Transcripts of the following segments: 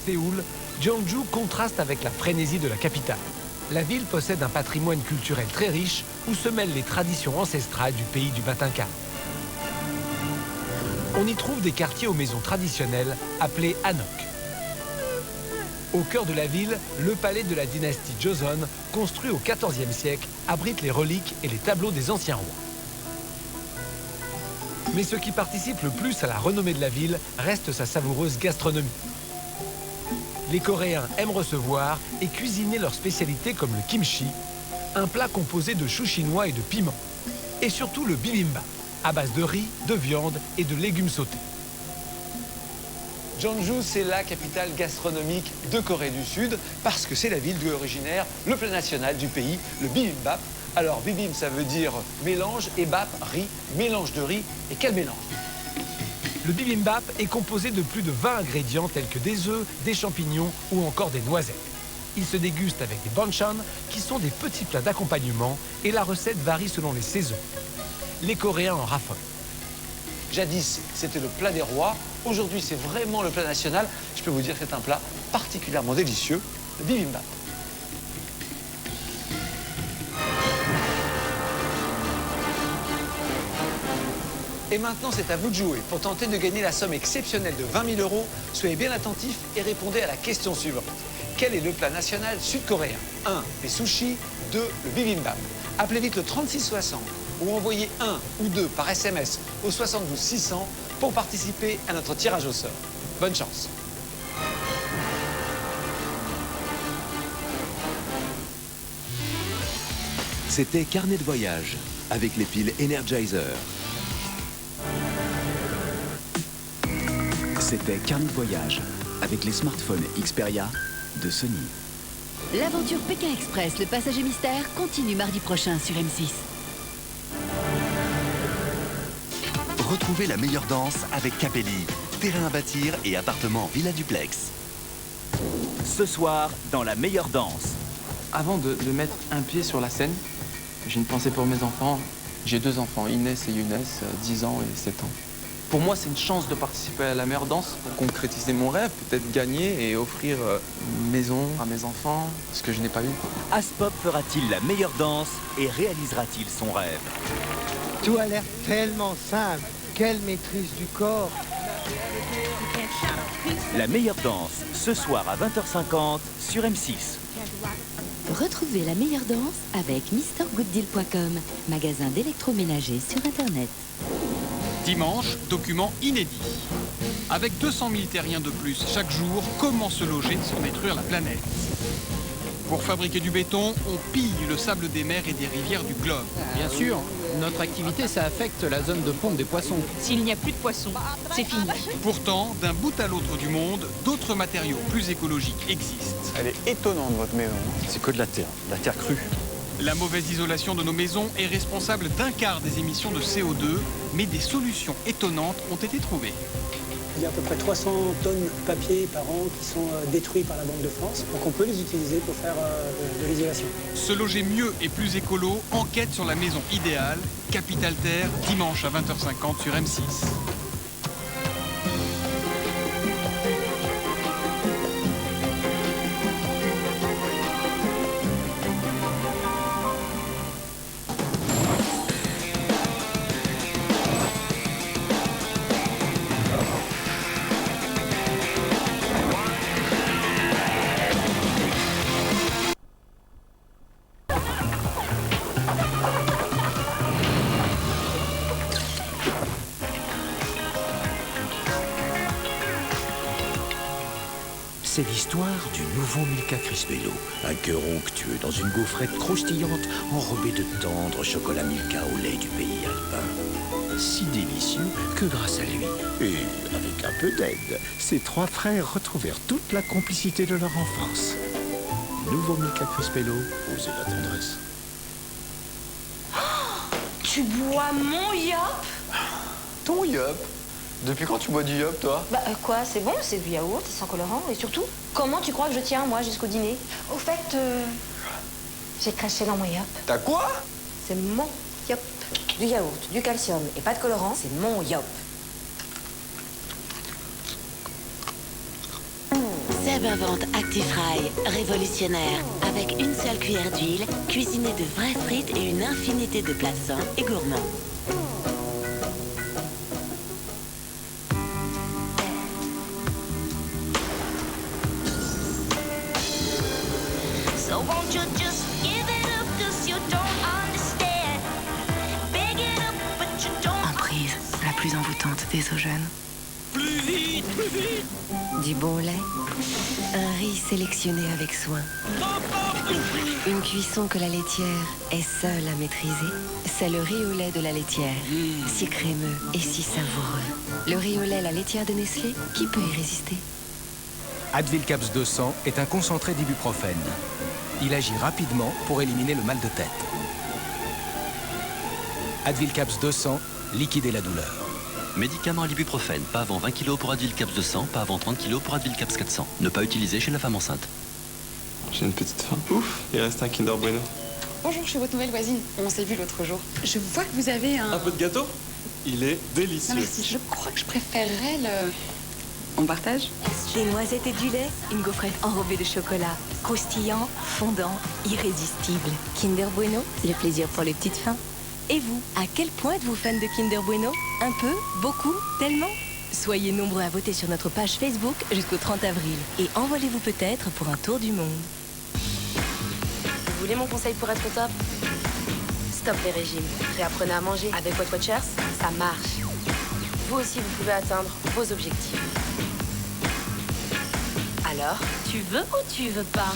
Séoul, Jeonju contraste avec la frénésie de la capitale. La ville possède un patrimoine culturel très riche où se mêlent les traditions ancestrales du pays du matin calme. On y trouve des quartiers aux maisons traditionnelles appelés hanok. Au cœur de la ville, le palais de la dynastie Joseon, construit au XIVe siècle, abrite les reliques et les tableaux des anciens rois. Mais ce qui participe le plus à la renommée de la ville reste sa savoureuse gastronomie. Les Coréens aiment recevoir et cuisiner leurs spécialités comme le kimchi, un plat composé de choux chinois et de piments. Et surtout le bibimbap, à base de riz, de viande et de légumes sautés. Jeonju, c'est la capitale gastronomique de Corée du Sud parce que c'est la ville d'où est originaire le plat national du pays, le bibimbap. Alors bibim, ça veut dire mélange et bap, riz, mélange de riz. Et quel mélange! Le bibimbap est composé de plus de 20 ingrédients tels que des œufs, des champignons ou encore des noisettes. Il se déguste avec des banchan qui sont des petits plats d'accompagnement et la recette varie selon les saisons. Les Coréens en raffolent. Jadis, c'était le plat des rois. Aujourd'hui, c'est vraiment le plat national. Je peux vous dire que c'est un plat particulièrement délicieux, le bibimbap. Et maintenant, c'est à vous de jouer. Pour tenter de gagner la somme exceptionnelle de 20 000 €, soyez bien attentifs et répondez à la question suivante. Quel est le plat national sud-coréen? 1. Les sushis. 2. Le bibimbap. Appelez vite le 3660 ou envoyez 1 ou 2 par SMS au 72 600 pour participer à notre tirage au sort. Bonne chance. C'était Carnet de voyage avec les piles Energizer. C'était Carnet de voyage avec les smartphones Xperia de Sony. L'aventure Pékin Express, le passager mystère, continue mardi prochain sur M6. Retrouvez la meilleure danse avec Capelli. Terrain à bâtir et appartement Villa Duplex. Ce soir, dans la meilleure danse. Avant de mettre un pied sur la scène, j'ai une pensée pour mes enfants. J'ai 2 enfants, Inès et Younes, 10 ans et 7 ans. Pour moi, c'est une chance de participer à la meilleure danse pour concrétiser mon rêve, peut-être gagner et offrir une maison à mes enfants, ce que je n'ai pas eu. Aspop fera-t-il la meilleure danse et réalisera-t-il son rêve? Tout a l'air tellement simple. Quelle maîtrise du corps. La meilleure danse, ce soir à 20h50 sur M6. Retrouvez la meilleure danse avec MrGoodDeal.com, magasin d'électroménager sur Internet. Dimanche, document inédit. Avec 200 000 terriens de plus chaque jour, comment se loger sans détruire la planète? Pour fabriquer du béton, on pille le sable des mers et des rivières du globe. Bien sûr, notre activité, ça affecte la zone de ponte des poissons. S'il n'y a plus de poissons, c'est fini. Pourtant, d'un bout à l'autre du monde, d'autres matériaux plus écologiques existent. Elle est étonnante, votre maison. C'est que de la terre crue. La mauvaise isolation de nos maisons est responsable d'un quart des émissions de CO2, mais des solutions étonnantes ont été trouvées. Il y a à peu près 300 tonnes de papier par an qui sont détruits par la Banque de France. Donc on peut les utiliser pour faire de l'isolation. Se loger mieux et plus écolo, enquête sur la maison idéale. Capital Terre, dimanche à 20h50 sur M6. C'est l'histoire du nouveau Milka Crispello, un cœur onctueux dans une gaufrette croustillante enrobée de tendre chocolat Milka au lait du pays alpin. Si délicieux que grâce à lui, et avec un peu d'aide, ces 3 frères retrouvèrent toute la complicité de leur enfance. Nouveau Milka Crispello, osez la tendresse. Oh, tu bois mon yop? Ton yop? Depuis quand tu bois du yop, toi? Bah quoi, c'est bon, c'est du yaourt, c'est sans colorant. Et surtout, comment tu crois que je tiens, moi, jusqu'au dîner? Au fait, j'ai craché dans mon yop. T'as quoi? C'est mon yop. Du yaourt, du calcium et pas de colorant, c'est mon yop. Seb invente ActiFry, révolutionnaire. Avec une seule cuillère d'huile, cuisiner de vraies frites et une infinité de plats sains et gourmands. So won't you just give it up, 'cause you don't understand. Big it up, but you don't. Emprise, la plus envoûtante des eaux jeunes. Plus vite, plus vite. Du bon lait, un riz sélectionné avec soin. Une cuisson que la laitière est seule à maîtriser. C'est le riz au lait de la laitière, si crémeux et si savoureux. Le riz au lait la laitière de Nestlé, qui peut y résister? Advil Caps 200 est un concentré d'ibuprofène. Il agit rapidement pour éliminer le mal de tête. Advil Caps 200, liquider la douleur. Médicament à l'ibuprofène, pas avant 20 kg pour Advil Caps 200, pas avant 30 kg pour Advil Caps 400. Ne pas utiliser chez la femme enceinte. J'ai une petite faim. Ouf, il reste un Kinder Bueno. Bonjour, je suis votre nouvelle voisine. On s'est vu l'autre jour. Je vois que vous avez un... Un peu de gâteau? Il est délicieux. Non merci, je crois que je préférerais le... On partage? Des noisettes et du lait, une gaufrette enrobée de chocolat. Croustillant, fondant, irrésistible. Kinder Bueno, le plaisir pour les petites fins. Et vous, à quel point êtes-vous fan de Kinder Bueno? Un peu? Beaucoup? Tellement? Soyez nombreux à voter sur notre page Facebook jusqu'au 30 avril. Et envolez-vous peut-être pour un tour du monde. Vous voulez mon conseil pour être au top? Stop les régimes. Réapprenez à manger. Avec What Watchers, ça marche. Vous aussi, vous pouvez atteindre vos objectifs. Alors, tu veux ou tu veux pas?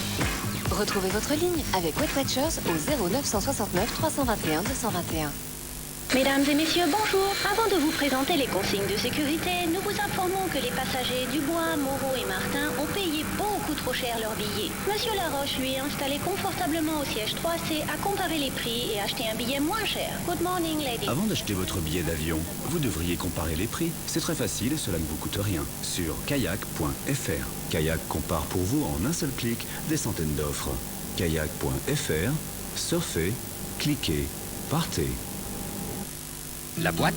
Retrouvez votre ligne avec What Watchers au 0969 321 221. Mesdames et messieurs, bonjour. Avant de vous présenter les consignes de sécurité, nous vous informons que les passagers Dubois, Moreau et Martin ont payé beaucoup trop cher leurs billets. Monsieur Laroche, lui, installé confortablement au siège 3C, a comparé les prix et acheté un billet moins cher. Good morning, lady. Avant d'acheter votre billet d'avion, vous devriez comparer les prix. C'est très facile et cela ne vous coûte rien. Sur kayak.fr. Kayak compare pour vous en un seul clic des centaines d'offres. Kayak.fr. Surfez, cliquez, partez. La boîte.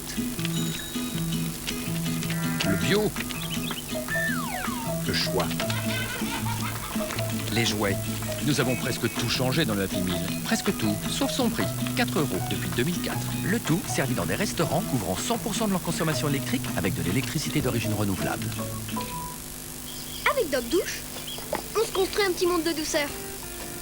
Le bio. Le choix. Les jouets. Nous avons presque tout changé dans le Happy Meal. Presque tout, sauf son prix. 4 € depuis 2004. Le tout servi dans des restaurants couvrant 100% de leur consommation électrique avec de l'électricité d'origine renouvelable. Avec Doc Douche, on se construit un petit monde de douceur.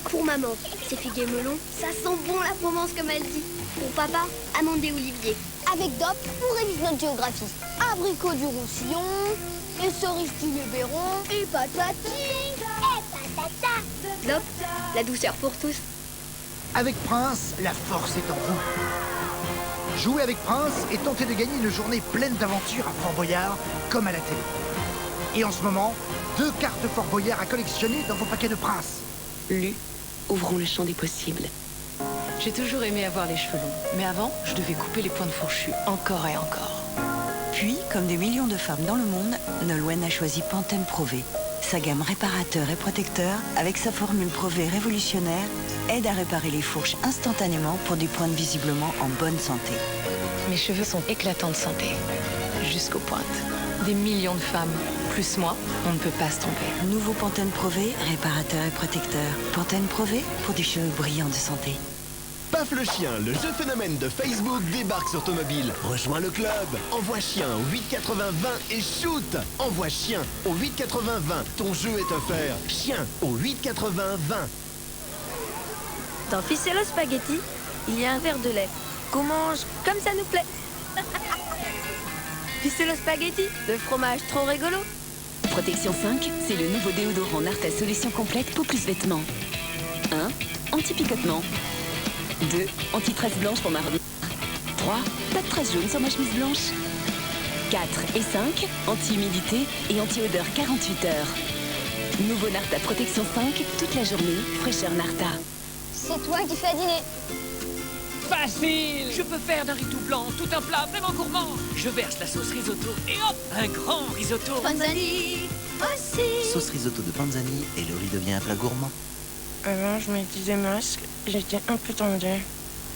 Pour maman, c'est figues et melon, ça sent bon la Provence comme elle dit. Pour papa, amandes et olivier. Avec Doc, on révise notre géographie. Abricot du Roussillon, les cerises du Luberon, et patati, et patata. Doc, la douceur pour tous. Avec Prince, la force est en vous. Jouez avec Prince et tentez de gagner une journée pleine d'aventures à Fort Boyard, comme à la télé. Et en ce moment, 2 cartes Fort Boyard à collectionner dans vos paquets de Prince. Lu, ouvrons le champ des possibles. J'ai toujours aimé avoir les cheveux longs, mais avant, je devais couper les pointes fourchues encore et encore. Puis, comme des millions de femmes dans le monde, Nolwenn a choisi Pantene Pro V. Sa gamme réparateur et protecteur, avec sa formule Pro V révolutionnaire, aide à réparer les fourches instantanément pour des pointes visiblement en bonne santé. Mes cheveux sont éclatants de santé, jusqu'aux pointes. Des millions de femmes, plus moi, on ne peut pas se tromper. Nouveau Pantene Pro V, réparateur et protecteur. Pantene Pro V pour des cheveux brillants de santé. Paf le chien, le jeu phénomène de Facebook débarque sur ton mobile. Rejoins le club. Envoie chien au 88020 et shoot. Envoie chien au 88020. Ton jeu est offert. Chien au 88020. Dans Ficello Spaghetti, il y a un verre de lait qu'on mange comme ça nous plaît. Ficello Spaghetti, le fromage trop rigolo. Protection 5, c'est le nouveau déodorant Narta solution complète pour plus vêtements. 1. Anti-picotement. 2. Anti-tresse blanche pour ma robe. 3. Pas de traces jaunes sur ma chemise blanche. 4 et 5. Anti-humidité et anti-odeur 48 heures. Nouveau Narta Protection 5, toute la journée, fraîcheur Narta. C'est toi qui fais dîner. Facile! Je peux faire d'un riz tout blanc tout un plat vraiment gourmand. Je verse la sauce risotto et hop, un grand risotto. Panzani aussi. Sauce risotto de Panzani et le riz devient un plat gourmand. Avant, je mettais des masques, j'étais un peu tendue.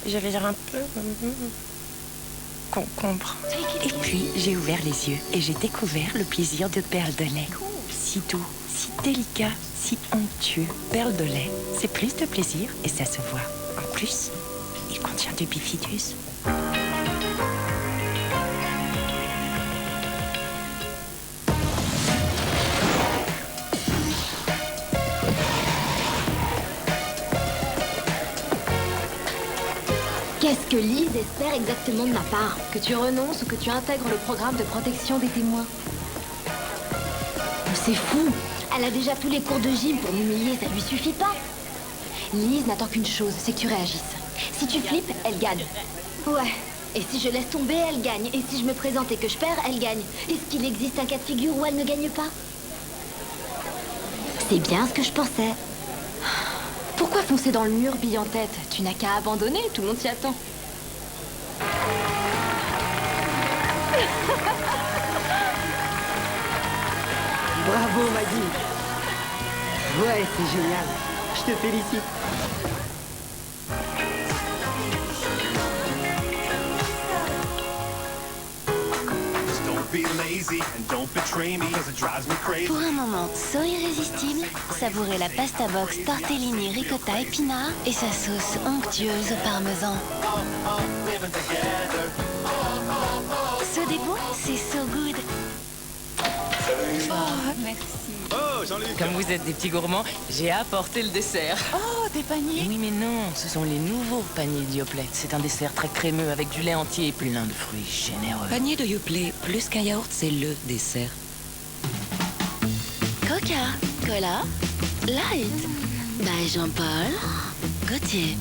J'avais l'air un peu... concombre. Et puis, j'ai ouvert les yeux et j'ai découvert le plaisir de perles de lait. Si doux, si délicat, si onctueux. Perle de lait, c'est plus de plaisir et ça se voit. En plus, il contient du bifidus. Qu'est-ce que Lise espère exactement de ma part? Que tu renonces ou que tu intègres le programme de protection des témoins? C'est fou! Elle a déjà tous les cours de gym pour m'humilier, ça lui suffit pas? Lise n'attend qu'une chose, c'est que tu réagisses. Si tu flippes, elle gagne. Ouais. Et si je laisse tomber, elle gagne. Et si je me présente et que je perds, elle gagne. Est-ce qu'il existe un cas de figure où elle ne gagne pas? C'est bien ce que je pensais. Pourquoi foncer dans le mur, bille en tête? Tu n'as qu'à abandonner, tout le monde s'y attend. Bravo, Maggie. Ouais, c'est génial. Je te félicite. Pour un moment so irrésistible, savourez la pasta box tortellini ricotta épinard et sa sauce onctueuse au parmesan. So dégoût, c'est so good. Oh, merci. Comme vous êtes des petits gourmands, j'ai apporté le dessert. Oh, des paniers? Oui, mais non, ce sont les nouveaux paniers de Yoplait. C'est un dessert très crémeux avec du lait entier et plein de fruits généreux. Panier de Yoplait, plus qu'un yaourt, c'est le dessert. Coca, Cola, Light. By Jean-Paul Gaultier.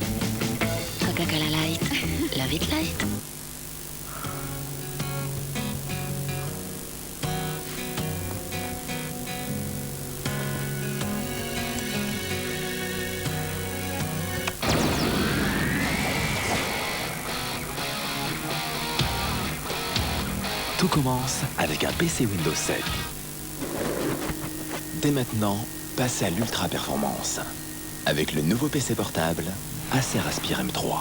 Coca-Cola Light. Love it light. Tout commence avec un PC Windows 7. Dès maintenant, passez à l'ultra performance avec le nouveau PC portable Acer Aspire M3.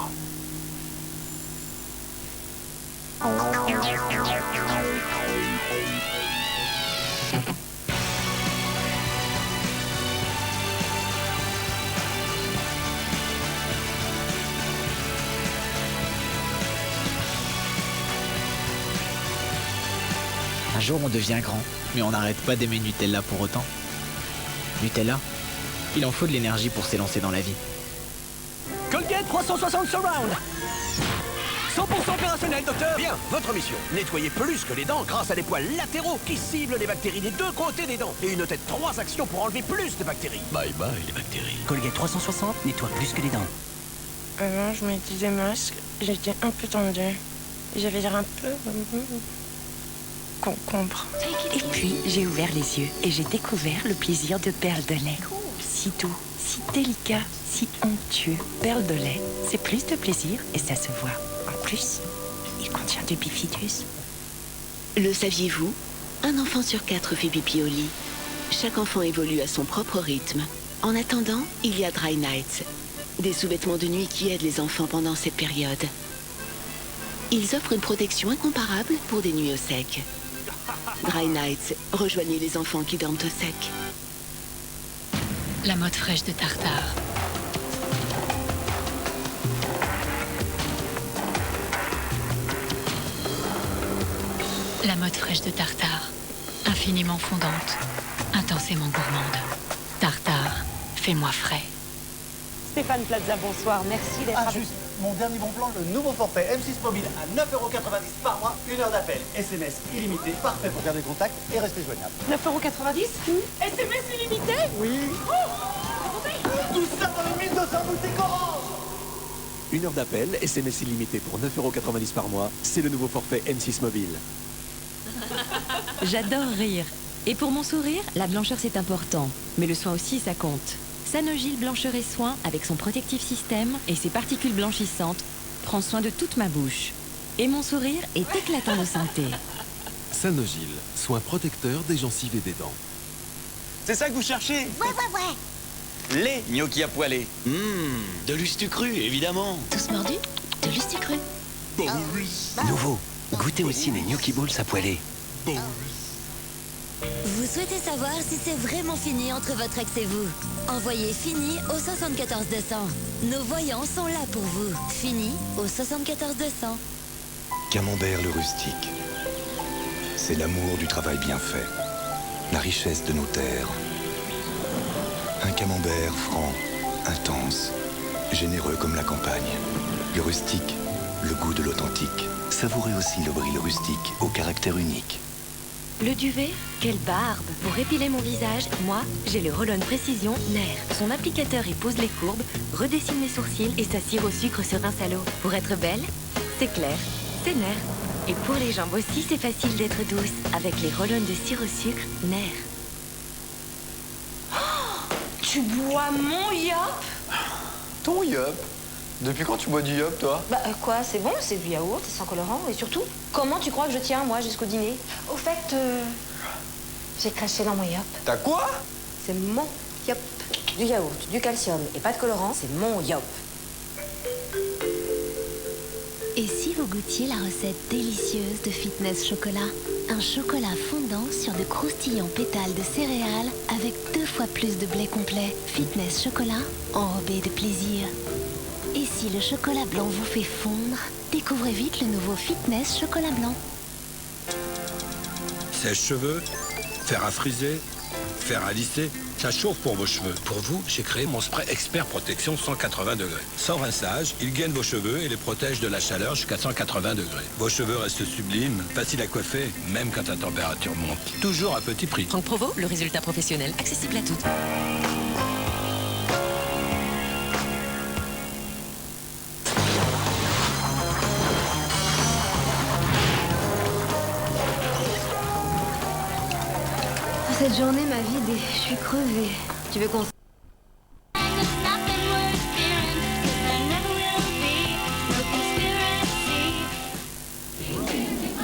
Un jour on devient grand, mais on n'arrête pas d'aimer Nutella pour autant. Nutella, il en faut de l'énergie pour s'élancer dans la vie. Colgate 360 Surround. 100% opérationnel, docteur. Bien, votre mission, nettoyer plus que les dents grâce à des poils latéraux qui ciblent les bactéries des deux côtés des dents. Et une tête 3 actions pour enlever plus de bactéries. Bye bye les bactéries. Colgate 360 nettoie plus que les dents. Avant, je mettais des masques, j'étais un peu tendue. J'avais l'air un peu... concombre. Et puis, j'ai ouvert les yeux et j'ai découvert le plaisir de perles de lait. Si doux, si délicat, si onctueux. Perles de lait, c'est plus de plaisir et ça se voit. En plus, il contient du bifidus. Le saviez-vous? Un enfant sur 4 fait pipi au lit. Chaque enfant évolue à son propre rythme. En attendant, il y a Dry Nights, des sous-vêtements de nuit qui aident les enfants pendant cette période. Ils offrent une protection incomparable pour des nuits au sec. Dry Nights, rejoignez les enfants qui dorment au sec. La mode fraîche de Tartare. La mode fraîche de Tartare. Infiniment fondante, intensément gourmande. Tartare, fais-moi frais. Stéphane Plaza, bonsoir. Merci d'être avec juste mon dernier bon plan, le nouveau forfait M6 mobile à 9,90 € par mois, 1 heure d'appel, SMS illimité, parfait pour garder contact et rester joignable. 9,90 €? SMS illimité? Oui. Tout ça dans les 1200 boutiques Orange. 1 heure d'appel, SMS illimité pour 9,90 € par mois, c'est le nouveau forfait M6 mobile. J'adore rire. Et pour mon sourire, la blancheur c'est important. Mais le soin aussi, ça compte. Sanogyl Blancheur et Soin, avec son protectif système et ses particules blanchissantes, prend soin de toute ma bouche. Et mon sourire est éclatant de santé. Sanogyl, soin protecteur des gencives et des dents. C'est ça que vous cherchez? Ouais. Les gnocchis à poêler. De l'ustu cru, évidemment. Tous mordus? De l'ustu cru. Nouveau, goûtez aussi les gnocchi balls à poêler. Vous souhaitez savoir si c'est vraiment fini entre votre ex et vous? Envoyez Fini au 74 200. Nos voyants sont là pour vous. Fini au 74 200. Camembert le rustique. C'est l'amour du travail bien fait. La richesse de nos terres. Un camembert franc, intense, généreux comme la campagne. Le rustique, le goût de l'authentique. Savourez aussi le Brie le rustique, au caractère unique. Le duvet? Quelle barbe! Pour épiler mon visage, moi, j'ai le Roll-On Précision Nair. Son applicateur épouse les courbes, redessine les sourcils et s'assire au sucre sur rince à l'eau. Pour être belle, c'est clair, c'est Nair. Et pour les jambes aussi, c'est facile d'être douce avec les Roll-On de cire au sucre Nair. Oh, tu bois mon yop? Ton yop? Depuis quand tu bois du yop, toi? Bah quoi, c'est bon, c'est du yaourt, c'est sans colorant, et surtout, comment tu crois que je tiens, moi, jusqu'au dîner? Au fait, j'ai craché dans mon yop. T'as quoi? C'est mon yop. Du yaourt, du calcium et pas de colorant, c'est mon yop. Et si vous goûtiez la recette délicieuse de Fitness Chocolat? Un chocolat fondant sur de croustillants pétales de céréales avec 2 fois plus de blé complet. Fitness Chocolat, enrobé de plaisir. Et si le chocolat blanc vous fait fondre, découvrez vite le nouveau Fitness Chocolat Blanc. Sèche-cheveux, fer à friser, fer à lisser, ça chauffe pour vos cheveux. Pour vous, j'ai créé mon spray Expert Protection 180 degrés. Sans rinçage, il gaine vos cheveux et les protège de la chaleur jusqu'à 180 degrés. Vos cheveux restent sublimes, faciles à coiffer, même quand la température monte. Toujours à petit prix. Franck Provo, le résultat professionnel, accessible à toutes. Cette journée m'a vidée, je suis crevée. Tu veux qu'on...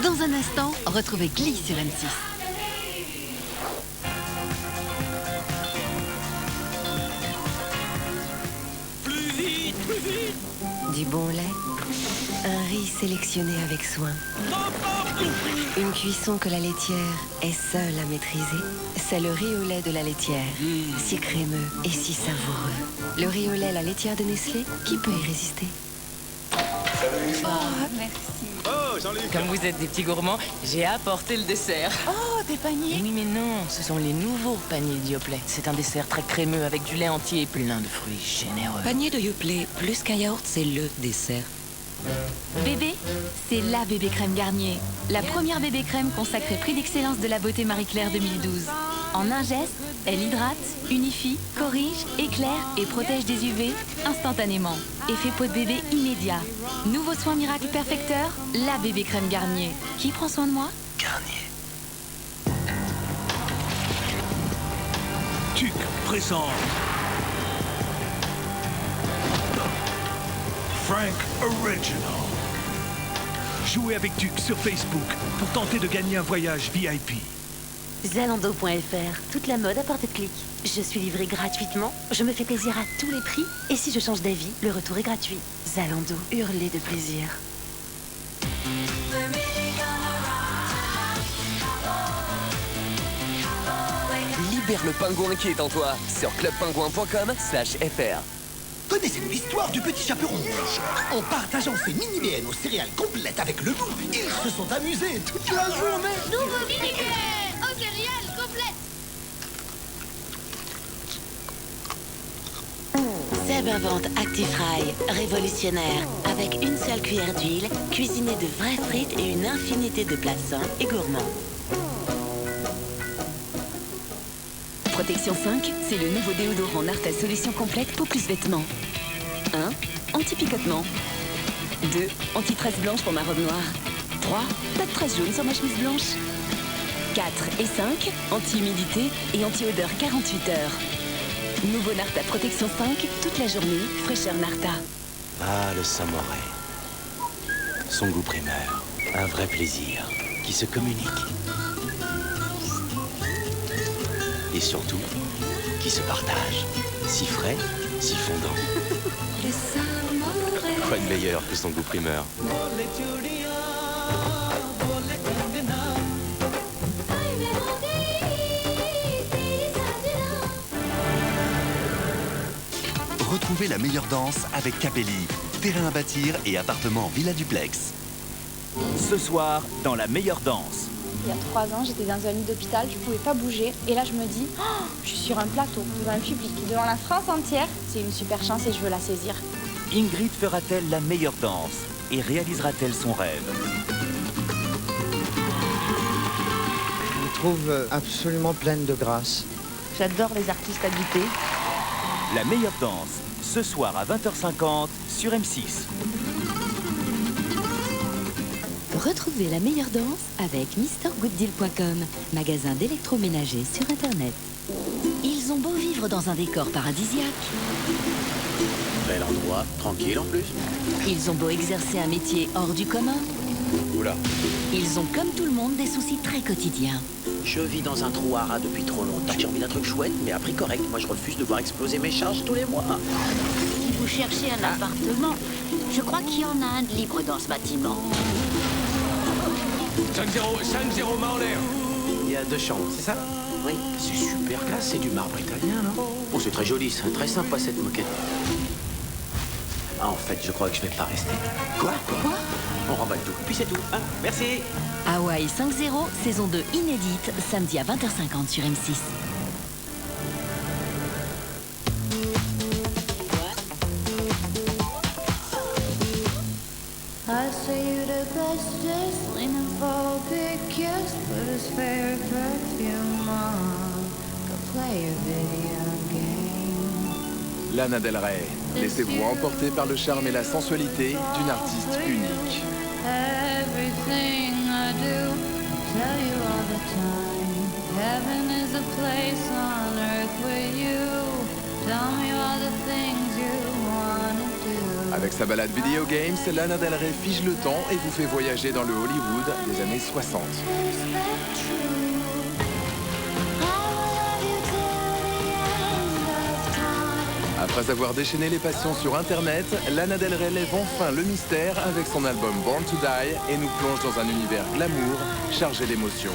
Dans un instant, retrouvez Glee sur M6. Plus vite, plus vite! Du bon lait, un riz sélectionné avec soin. Une cuisson que la laitière est seule à maîtriser. C'est le riz au lait de la laitière. Si crémeux et si savoureux. Le riz au lait, la laitière de Nestlé, qui peut y résister? Oh, merci. Oh, Jean-Luc! Comme vous êtes des petits gourmands, j'ai apporté le dessert. Oh, des paniers? Oui, mais non, ce sont les nouveaux paniers de Yoplait. C'est un dessert très crémeux avec du lait entier et plein de fruits généreux. Panier de Yoplait, plus qu'un yaourt, c'est le dessert. Bébé, c'est la bébé crème Garnier. La première bébé crème consacrée prix d'excellence de la beauté Marie-Claire 2012. En un geste, elle hydrate, unifie, corrige, éclaire et protège des UV instantanément. Effet peau de bébé immédiat. Nouveau soin miracle perfecteur, la bébé crème Garnier. Qui prend soin de moi? Garnier. TUC présente Frank Original. Jouez avec TUC sur Facebook pour tenter de gagner un voyage VIP. Zalando.fr, toute la mode à portée de clic. Je suis livrée gratuitement, je me fais plaisir à tous les prix, et si je change d'avis, le retour est gratuit. Zalando, hurlez de plaisir. Libère le pingouin qui est en toi sur clubpingouin.com/fr. Connaissez-vous l'histoire du petit chaperon rouge? En partageant ses mini-BN aux céréales complètes avec le loup, ils se sont amusés toute la journée. Nouveau mini-BN aux céréales complètes. Seb invente ActiFry, révolutionnaire. Avec une seule cuillère d'huile, cuisiné de vraies frites et une infinité de plats sains et gourmands. Protection 5, c'est le nouveau déodorant Narta Solution complète peau plus vêtements. 1. Anti-picotement. 2. Anti-tresse blanche pour ma robe noire. 3. Pas de tresse jaune sur ma chemise blanche. 4 et 5. Anti-humidité et anti-odeur 48 heures. Nouveau Narta Protection 5, toute la journée, fraîcheur Narta. Ah, le samouraï. Son goût primaire. Un vrai plaisir qui se communique. Et surtout, qui se partage. Si frais, si fondant. Le samouraï. Quoi de meilleur que son goût primeur? Retrouvez la meilleure danse avec Capelli. Terrain à bâtir et appartement Villa Duplex. Ce soir, dans la meilleure danse. Il y a 3 ans, j'étais dans un lit d'hôpital, je pouvais pas bouger. Et là, je me dis, oh, je suis sur un plateau, devant un public, devant la France entière. C'est une super chance et je veux la saisir. Ingrid fera-t-elle la meilleure danse et réalisera-t-elle son rêve? Je me trouve absolument pleine de grâce. J'adore les artistes habités. La meilleure danse, ce soir à 20h50 sur M6. Retrouvez la meilleure danse avec MrGoodDeal.com, magasin d'électroménager sur Internet. Ils ont beau vivre dans un décor paradisiaque. Bel endroit, tranquille en plus. Ils ont beau exercer un métier hors du commun. Oula. Ils ont comme tout le monde des soucis très quotidiens. Je vis dans un trou à rats depuis trop longtemps. J'ai envie d'un truc chouette, mais à prix correct. Moi, je refuse de voir exploser mes charges tous les mois. Si vous cherchez un appartement, je crois qu'il y en a un de libre dans ce bâtiment. 5-0 main en l'air. Il y a 2 chambres, c'est ça? Oui. C'est super classe, c'est du marbre italien, non? Oh, c'est très joli, c'est très sympa cette moquette. Ah, en fait, je crois que je vais pas rester. Quoi? On remballe tout, puis c'est tout. Hein? Merci. Hawaii 5-0, saison 2 inédite, samedi à 20h50 sur M6. I say you the bestest, leaning for a big kiss, put his favorite perfume on, go play your video game. Lana Del Rey. Laissez-vous emporter par le charme et la sensualité d'une artiste unique. Everything I do, tell you all the time, heaven is a place on earth with you, tell me all the things you wanna do. Avec sa balade Video Games, Lana Del Rey fige le temps et vous fait voyager dans le Hollywood des années 60. Après avoir déchaîné les passions sur Internet, Lana Del Rey lève enfin le mystère avec son album Born to Die et nous plonge dans un univers glamour chargé d'émotions.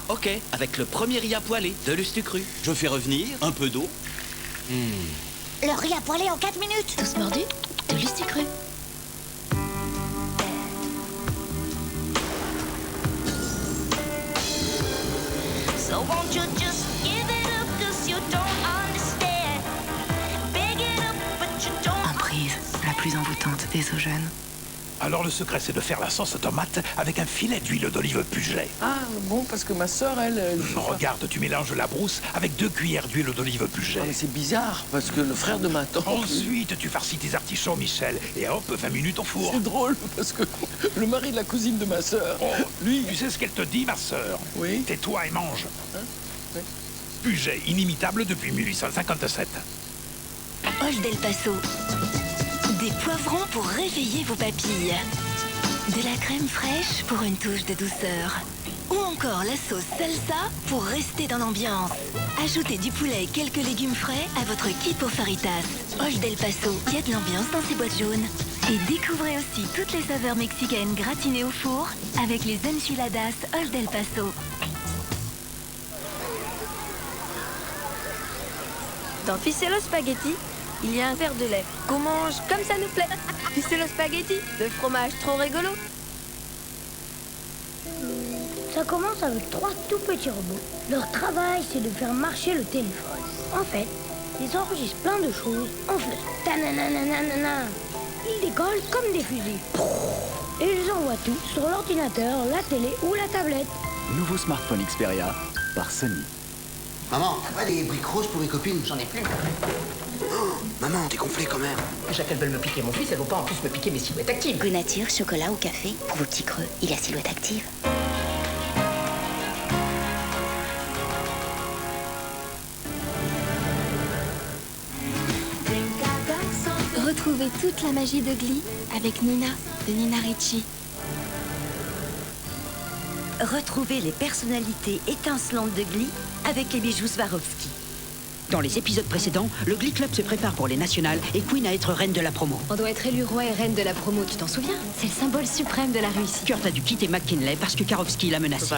Ok, avec le premier riz à poêler de l'Ustucru. Je fais revenir un peu d'eau. Le riz à poêler en 4 minutes. Tous mordus, de l'Ustucru. So won't you just give it up, 'cause you don't understand. Big it up, but you don't. Emprise, la plus envoûtante des eaux jeunes. Alors le secret, c'est de faire la sauce tomate avec un filet d'huile d'olive Puget. Ah bon, parce que ma sœur, elle... Regarde, tu mélanges la brousse avec 2 cuillères d'huile d'olive Puget. Ah, mais c'est bizarre, parce que le frère de ma tante... Ensuite, tu farcis tes artichauts, Michel, et hop, 20 minutes au four. C'est drôle, parce que le mari de la cousine de ma sœur... Oh, lui, tu sais ce qu'elle te dit, ma sœur? Oui. Tais-toi et mange. Hein? Oui. Puget, inimitable depuis 1857. Old El Paso. Des poivrons pour réveiller vos papilles. De la crème fraîche pour une touche de douceur. Ou encore la sauce salsa pour rester dans l'ambiance. Ajoutez du poulet et quelques légumes frais à votre kit pour faritas. Old El Paso, il y a de l'ambiance dans ces boîtes jaunes. Et découvrez aussi toutes les saveurs mexicaines gratinées au four avec les enchiladas Old El Paso. Dans Ficello Spaghetti, il y a un verre de lait qu'on mange comme ça nous plaît. Ficello Spaghetti, le fromage trop rigolo. Ça commence avec 3 tout petits robots. Leur travail, c'est de faire marcher le téléphone. En fait, ils enregistrent plein de choses en faisant tananananana. Ils décollent comme des fusils. Et ils envoient tout sur l'ordinateur, la télé ou la tablette. Nouveau smartphone Xperia par Sony. Maman, t'as pas des briques roses pour mes copines? J'en ai plus. Oh, maman, t'es gonflée quand même. Jacques, elles veulent me piquer mon fils, elles vont pas en plus me piquer mes silhouettes actives. Rue Nature, chocolat ou café, pour vos petits creux, il y a silhouette active. Retrouvez toute la magie de Glee avec Nina, de Nina Ricci. Retrouvez les personnalités étincelantes de Glee avec les bijoux Swarovski. Dans les épisodes précédents, le Glee Club se prépare pour les nationales et Queen à être reine de la promo. On doit être élu roi et reine de la promo, tu t'en souviens? C'est le symbole suprême de la réussite. Kurt a dû quitter McKinley parce que Karofsky l'a menacé.